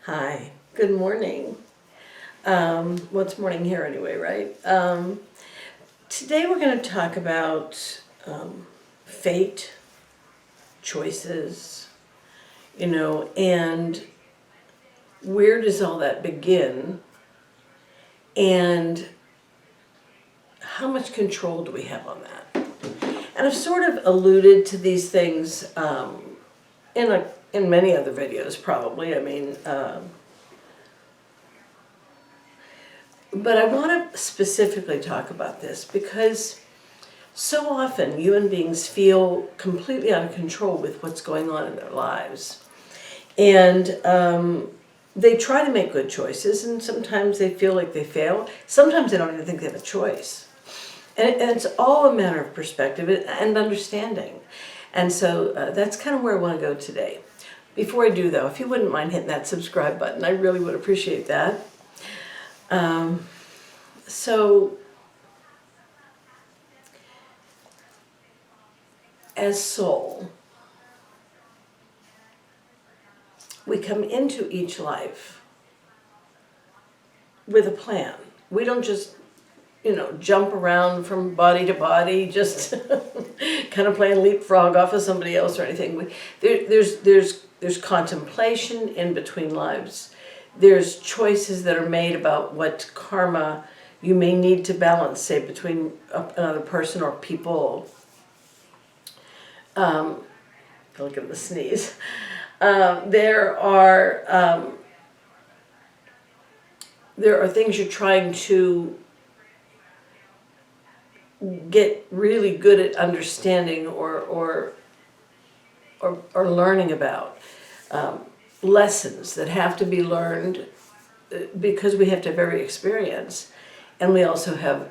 Hi, good morning. Well, it's morning here anyway, right? Today we're going to talk about fate, choices, and where does all that begin, and how much control do we have on that? And I've sort of alluded to these things in many other videos, probably. But I want to specifically talk about this because so often human beings feel completely out of control with what's going on in their lives. And they try to make good choices, and sometimes they feel like they fail. Sometimes they don't even think they have a choice. And it's all a matter of perspective and understanding. And so that's kind of where I want to go today. Before I do, though, if you wouldn't mind hitting that subscribe button, I really would appreciate that. So, as soul, we come into each life with a plan. We don't just, jump around from body to body, just kind of playing leapfrog off of somebody else or anything. There's contemplation in between lives. There's choices that are made about what karma you may need to balance, say, between another person or people. Look at the sneeze. There are things you're trying to get really good at understanding or learning about. Lessons that have to be learned because we have to have every experience, and we also have,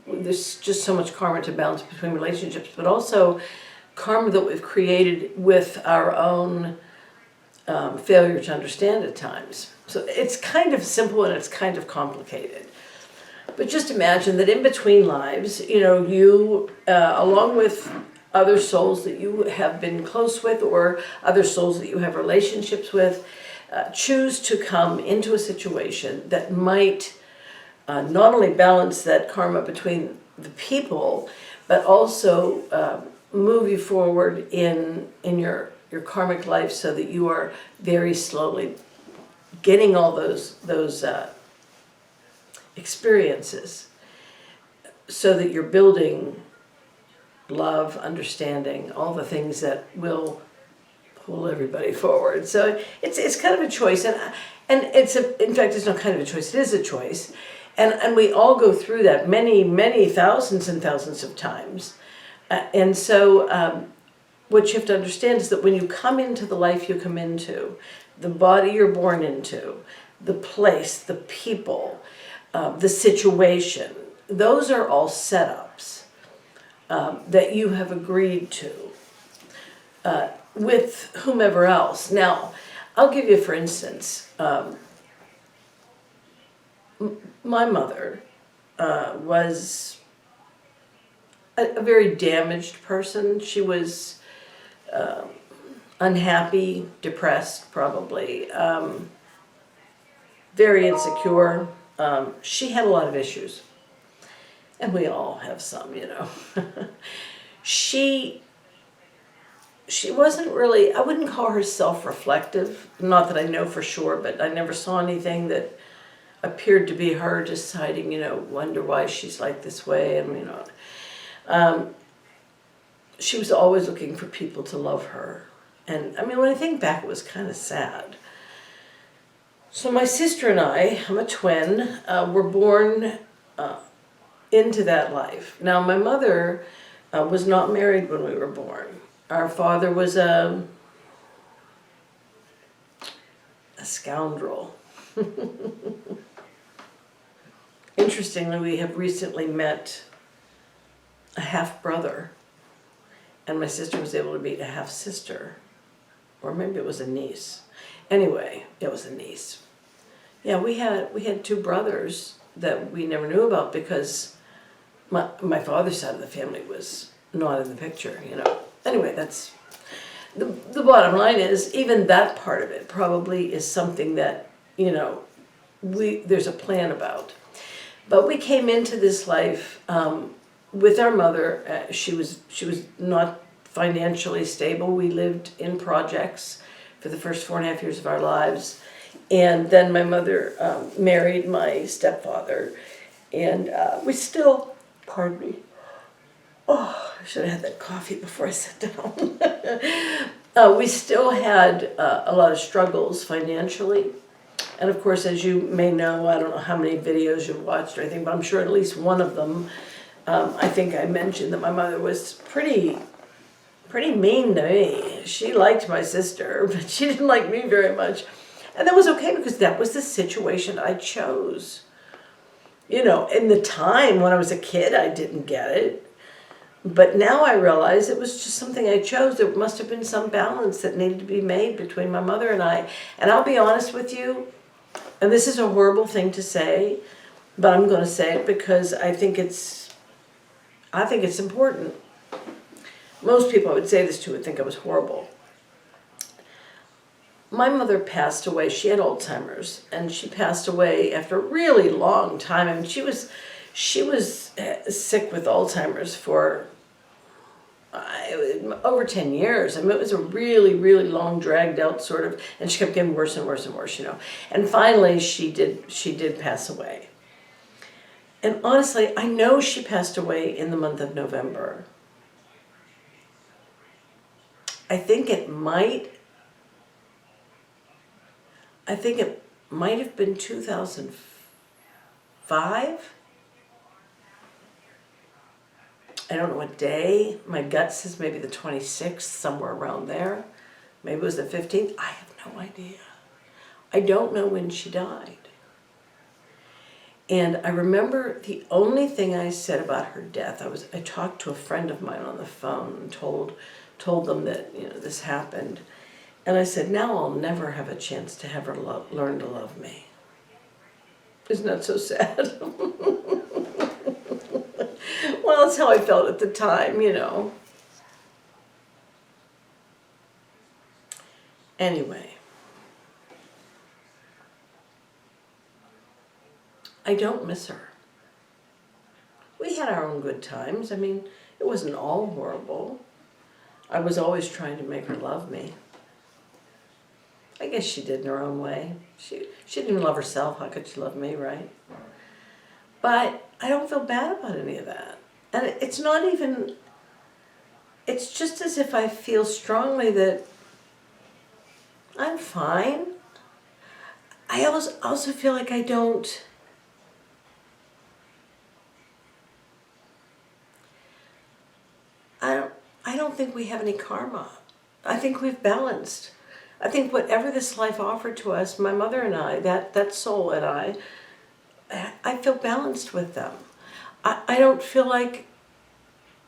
there's just so much karma to balance between relationships, but also karma that we've created with our own failure to understand at times. So it's kind of simple and it's kind of complicated. But just imagine that in between lives, you, along with other souls that you have been close with or other souls that you have relationships with, choose to come into a situation that might not only balance that karma between the people, but also move you forward in your karmic life so that you are very slowly getting all those experiences so that you're building love, understanding, all the things that will pull everybody forward. So it's kind of a choice, and in fact it's not kind of a choice, it is a choice, and we all go through that many thousands and thousands of times. And so what you have to understand is that when you come into the life you come into, the body you're born into, the place, the people, the situation, those are all setups that you have agreed to with whomever else. Now, I'll give you, for instance, my mother was a very damaged person. She was unhappy, depressed, probably, very insecure. She had a lot of issues, and we all have some, She wasn't really, I wouldn't call her self-reflective, not that I know for sure, but I never saw anything that appeared to be her deciding, wonder why she's like this way, and, she was always looking for people to love her. And when I think back, it was kind of sad. So my sister and I'm a twin, were born into that life. Now, my mother was not married when we were born. Our father was a scoundrel. Interestingly, we have recently met a half-brother, and my sister was able to meet a half-sister, or maybe it was a niece. Anyway, it was a niece. Yeah, we had two brothers that we never knew about because my father's side of the family was not in the picture, Anyway, the bottom line is, even that part of it probably is something that you know, there's a plan about. But we came into this life with our mother. She was not financially stable. We lived in projects for the first 4.5 years of our lives. And then my mother married my stepfather. And we still, pardon me, oh, I should have had that coffee before I sat down. We still had a lot of struggles financially. And of course, as you may know, I don't know how many videos you've watched or anything, but I'm sure at least one of them, I think I mentioned that my mother was pretty mean to me. She liked my sister, but she didn't like me very much. And that was okay because that was the situation I chose. You know, in the time when I was a kid, I didn't get it. But now I realize it was just something I chose. There must have been some balance that needed to be made between my mother and I. And I'll be honest with you, and this is a horrible thing to say, but I'm going to say it because I think it's important. Most people I would say this to would think I was horrible. My mother passed away. She had Alzheimer's, and she passed away after a really long time. I mean, she was sick with Alzheimer's for over 10 years. I mean, it was a really, really long, dragged out sort of, and she kept getting worse and worse and worse, you know. And finally, she did pass away. And honestly, I know she passed away in the month of November. I think it might have been 2005. I don't know what day. My gut says maybe the 26th, somewhere around there. Maybe it was the 15th. I have no idea. I don't know when she died. And I remember the only thing I said about her death, I talked to a friend of mine on the phone and told them that, you know, this happened. And I said, now I'll never have a chance to have her learn to love me. Isn't that so sad? Well, that's how I felt at the time, you know. Anyway. I don't miss her. We had our own good times. I mean, it wasn't all horrible. I was always trying to make her love me. I guess she did in her own way. She didn't even love herself. How could she love me, right? But I don't feel bad about any of that. And it's not even, it's just as if I feel strongly that I'm fine. I also feel like I don't think we have any karma. I think we've balanced. I think whatever this life offered to us, my mother and I, that soul and I feel balanced with them. I don't feel like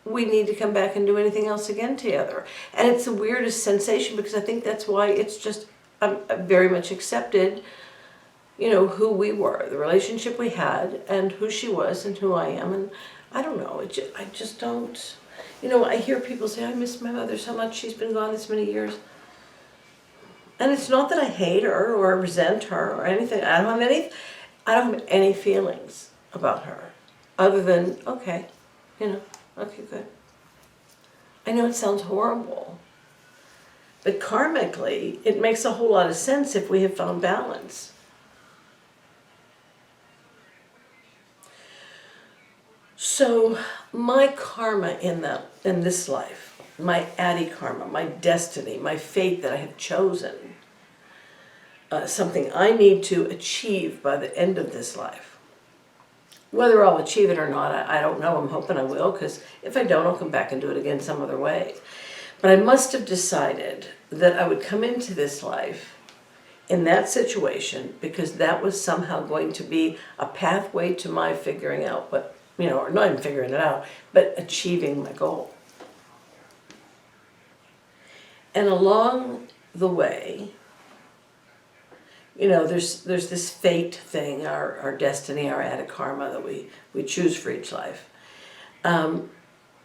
we need to come back and do anything else again together. And it's the weirdest sensation because I think that's why it's just, I'm very much accepted, you know, who we were, the relationship we had, and who she was and who I am. And I don't know, I just don't, you know, I hear people say, I miss my mother so much, she's been gone this many years. And it's not that I hate her or resent her or anything. I don't have any feelings about her other than, okay, you know, okay, good. I know it sounds horrible, but karmically, it makes a whole lot of sense if we have found balance. So my karma in this life, my Adi karma, my destiny, my fate that I have chosen, something I need to achieve by the end of this life. Whether I'll achieve it or not, I don't know. I'm hoping I will, because if I don't, I'll come back and do it again some other way. But I must have decided that I would come into this life in that situation because that was somehow going to be a pathway to my figuring out what, you know, or not even figuring it out, but achieving my goal. And along the way, you know, there's this fate thing, our destiny, our Adi karma that we choose for each life. But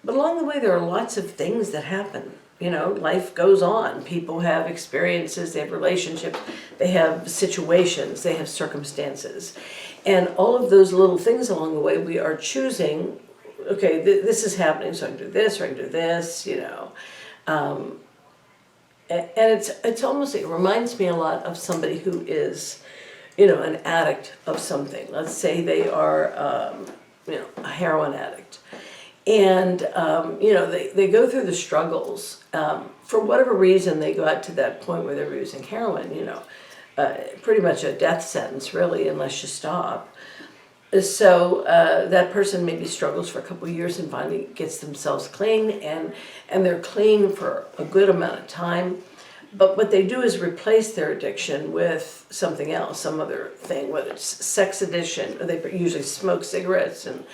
along the way, there are lots of things that happen. You know, life goes on. People have experiences, they have relationships, they have situations, they have circumstances. And all of those little things along the way, we are choosing, okay, this is happening, so I can do this, or I can do this, you know. And it's almost, it reminds me a lot of somebody who is, you know, an addict of something. Let's say they are, you know, a heroin addict. And, you know, they go through the struggles. For whatever reason, they got to that point where they're using heroin, you know, pretty much a death sentence, really, unless you stop. So that person maybe struggles for a couple of years and finally gets themselves clean, and they're clean for a good amount of time. But what they do is replace their addiction with something else, some other thing, whether it's sex addiction, or they usually smoke cigarettes, and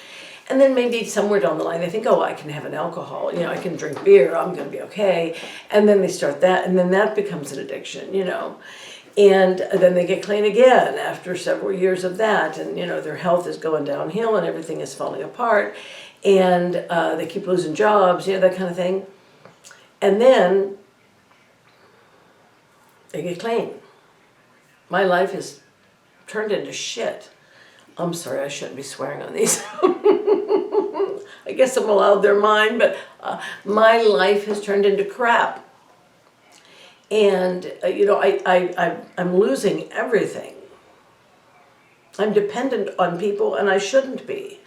then maybe somewhere down the line they think, oh, I can have an alcohol, you know, I can drink beer, I'm going to be okay. And then they start that, and then that becomes an addiction, you know. And then they get clean again after several years of that, and, you know, their health is going downhill and everything is falling apart, and they keep losing jobs, you know, that kind of thing. And then they get clean. My life is turned into shit. I'm sorry, I shouldn't be swearing on these. I guess I'm allowed their mind, but my life has turned into crap. And, you know, I'm losing everything. I'm dependent on people, and I shouldn't be.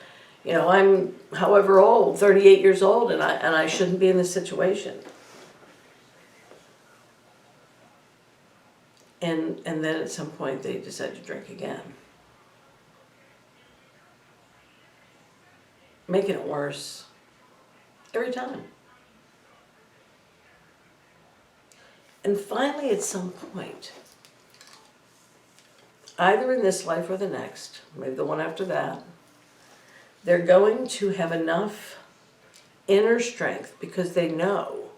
You know, I'm however old, 38 years old, and I shouldn't be in this situation. And then at some point they decide to drink again. Making it worse every time. And finally, at some point, either in this life or the next, maybe the one after that, they're going to have enough inner strength because they know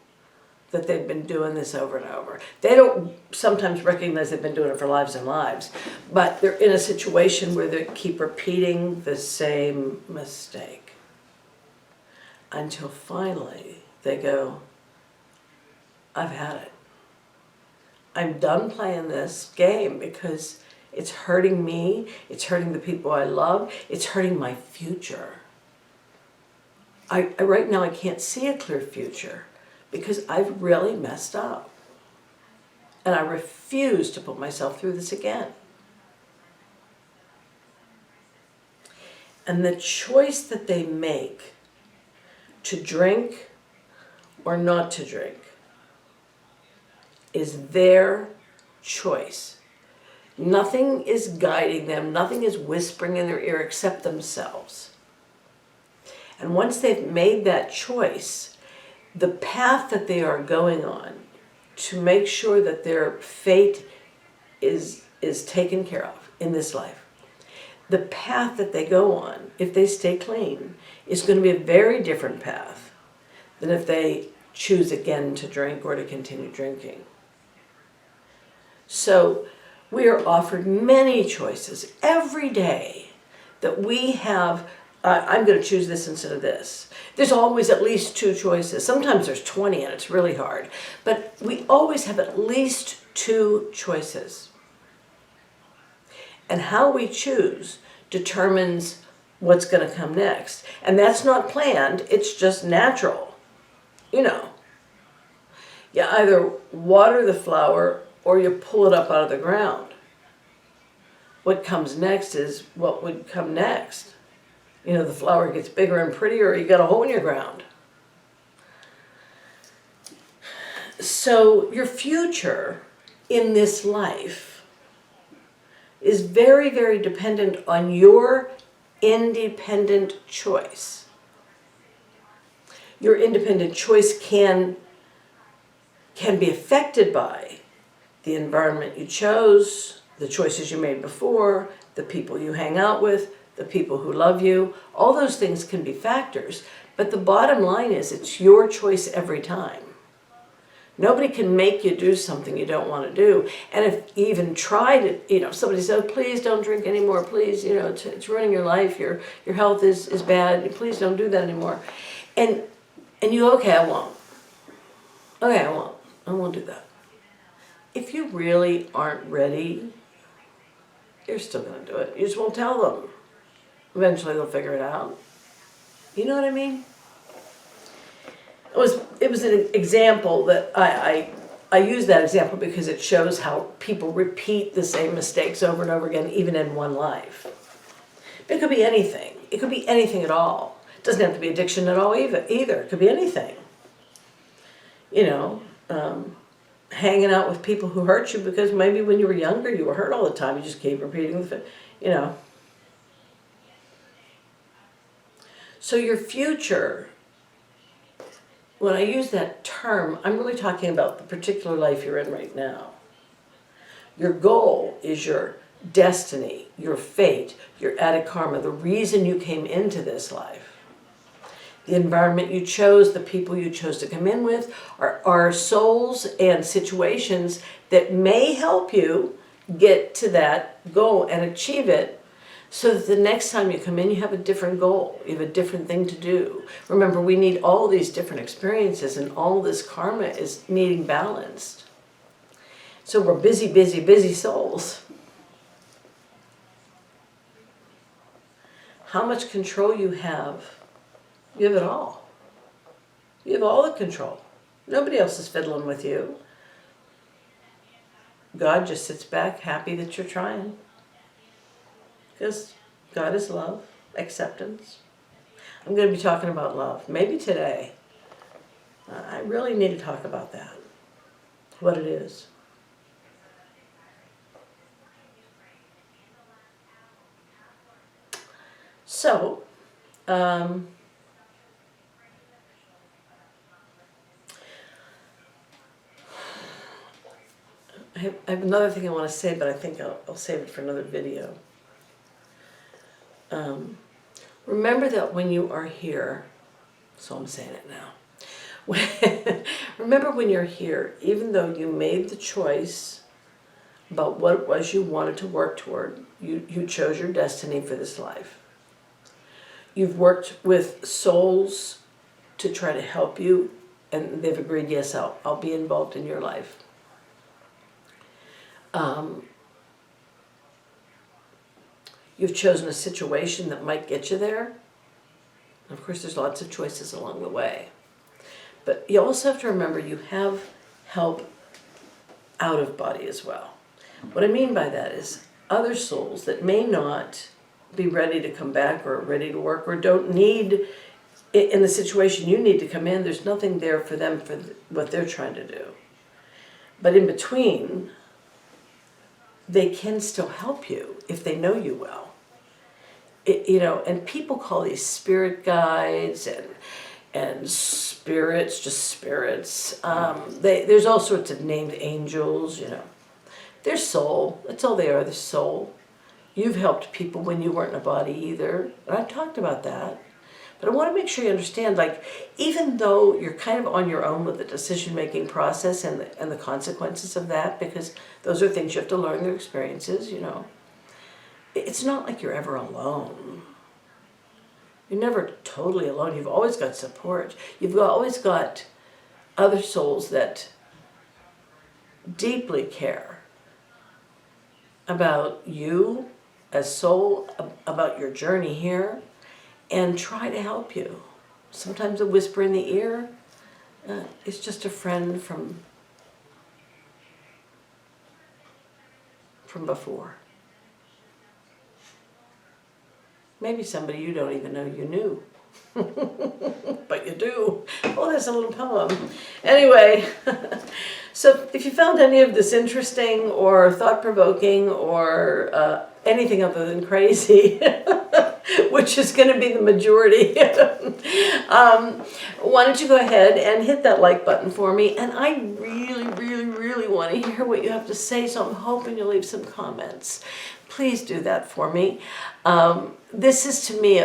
that they've been doing this over and over. They don't sometimes recognize they've been doing it for lives and lives, but they're in a situation where they keep repeating the same mistake until finally they go, I've had it. I'm done playing this game because it's hurting me, it's hurting the people I love, it's hurting my future. Right now I can't see a clear future because I've really messed up. And I refuse to put myself through this again. And the choice that they make to drink or not to drink is their choice. Nothing is guiding them, nothing is whispering in their ear except themselves. And once they've made that choice, the path that they are going on to make sure that their fate is taken care of in this life, the path that they go on, if they stay clean, is going to be a very different path than if they choose again to drink or to continue drinking. So we are offered many choices every day that we have. I'm going to choose this instead of this. There's always at least two choices. Sometimes there's 20 and it's really hard. But we always have at least two choices. And how we choose determines what's going to come next. And that's not planned, it's just natural. You know, you either water the flower or you pull it up out of the ground. What comes next is what would come next. You know, the flower gets bigger and prettier, or you got a hole in your ground. So your future in this life is very, very dependent on your independent choice. Your independent choice can be affected by the environment you chose, the choices you made before, the people you hang out with, the people who love you. All those things can be factors, but the bottom line is it's your choice every time. Nobody can make you do something you don't want to do. And if you even try to, you know, somebody says, oh, please don't drink anymore, please, you know, it's ruining your life, your health is bad, please don't do that anymore. And you go, okay, I won't. Okay, I won't do that. If you really aren't ready, you're still going to do it. You just won't tell them. Eventually they'll figure it out. You know what I mean? It was an example that I use that example because it shows how people repeat the same mistakes over and over again, even in one life. It could be anything. It could be anything at all. It doesn't have to be addiction at all either. It could be anything. You know, hanging out with people who hurt you because maybe when you were younger you were hurt all the time. You just keep repeating you know. So your future, when I use that term, I'm really talking about the particular life you're in right now. Your goal is your destiny, your fate, your added karma, the reason you came into this life. The environment you chose, the people you chose to come in with, are souls and situations that may help you get to that goal and achieve it, so that the next time you come in, you have a different goal. You have a different thing to do. Remember, we need all these different experiences, and all this karma is needing balanced. So we're busy, busy, busy souls. How much control you have it all. You have all the control. Nobody else is fiddling with you. God just sits back, happy that you're trying. Because God is love, acceptance. I'm going to be talking about love, maybe today. I really need to talk about that, what it is. So, I have another thing I want to say, but I think I'll save it for another video. Remember that when you are here, so I'm saying it now. Remember when you're here, even though you made the choice about what it was you wanted to work toward, you chose your destiny for this life. You've worked with souls to try to help you, and they've agreed, yes, I'll be involved in your life. You've chosen a situation that might get you there. Of course, there's lots of choices along the way. But you also have to remember you have help out of body as well. What I mean by that is other souls that may not be ready to come back or ready to work or don't need, in the situation you need to come in, there's nothing there for them for what they're trying to do. But in between, they can still help you if they know you well. And people call these spirit guides and spirits, just spirits. There's all sorts of named angels, They're soul. That's all they are, they're soul. You've helped people when you weren't in a body either. And I've talked about that. But I want to make sure you understand, even though you're kind of on your own with the decision-making process and the consequences of that, because those are things you have to learn through experiences, it's not like you're ever alone. You're never totally alone. You've always got support. You've always got other souls that deeply care about you as soul, about your journey here, and try to help you. Sometimes a whisper in the ear is just a friend from before. Maybe somebody you don't even know you knew. But you do. Oh, there's a little poem. Anyway, so if you found any of this interesting or thought-provoking or anything other than crazy, which is going to be the majority, why don't you go ahead and hit that like button for me? And I really, really, really want to hear what you have to say, so I'm hoping you'll leave some comments. Please do that for me. This is, to me,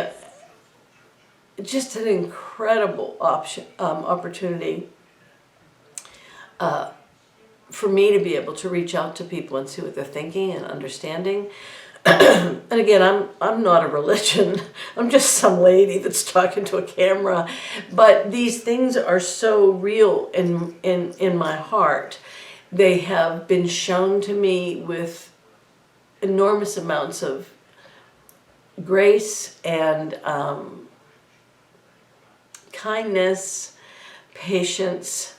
just an incredible opportunity for me to be able to reach out to people and see what they're thinking and understanding. And again, I'm not a religion. I'm just some lady that's talking to a camera. But these things are so real in my heart. They have been shown to me with enormous amounts of grace and kindness, patience,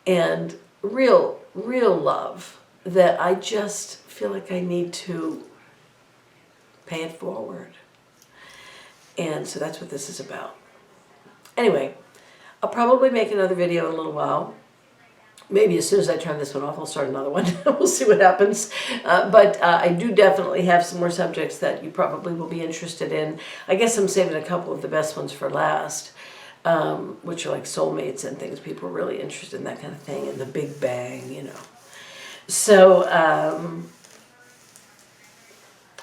and real love that I just feel like I need to pay it forward. And so that's what this is about. Anyway, I'll probably make another video in a little while. Maybe as soon as I turn this one off, I'll start another one. We'll see what happens. But I do definitely have some more subjects that you probably will be interested in. I guess I'm saving a couple of the best ones for last, which are like soulmates and things. People are really interested in that kind of thing, and the Big Bang, you know. So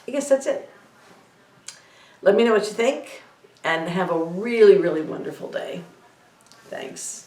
I guess that's it. Let me know what you think, and have a really, really wonderful day. Thanks.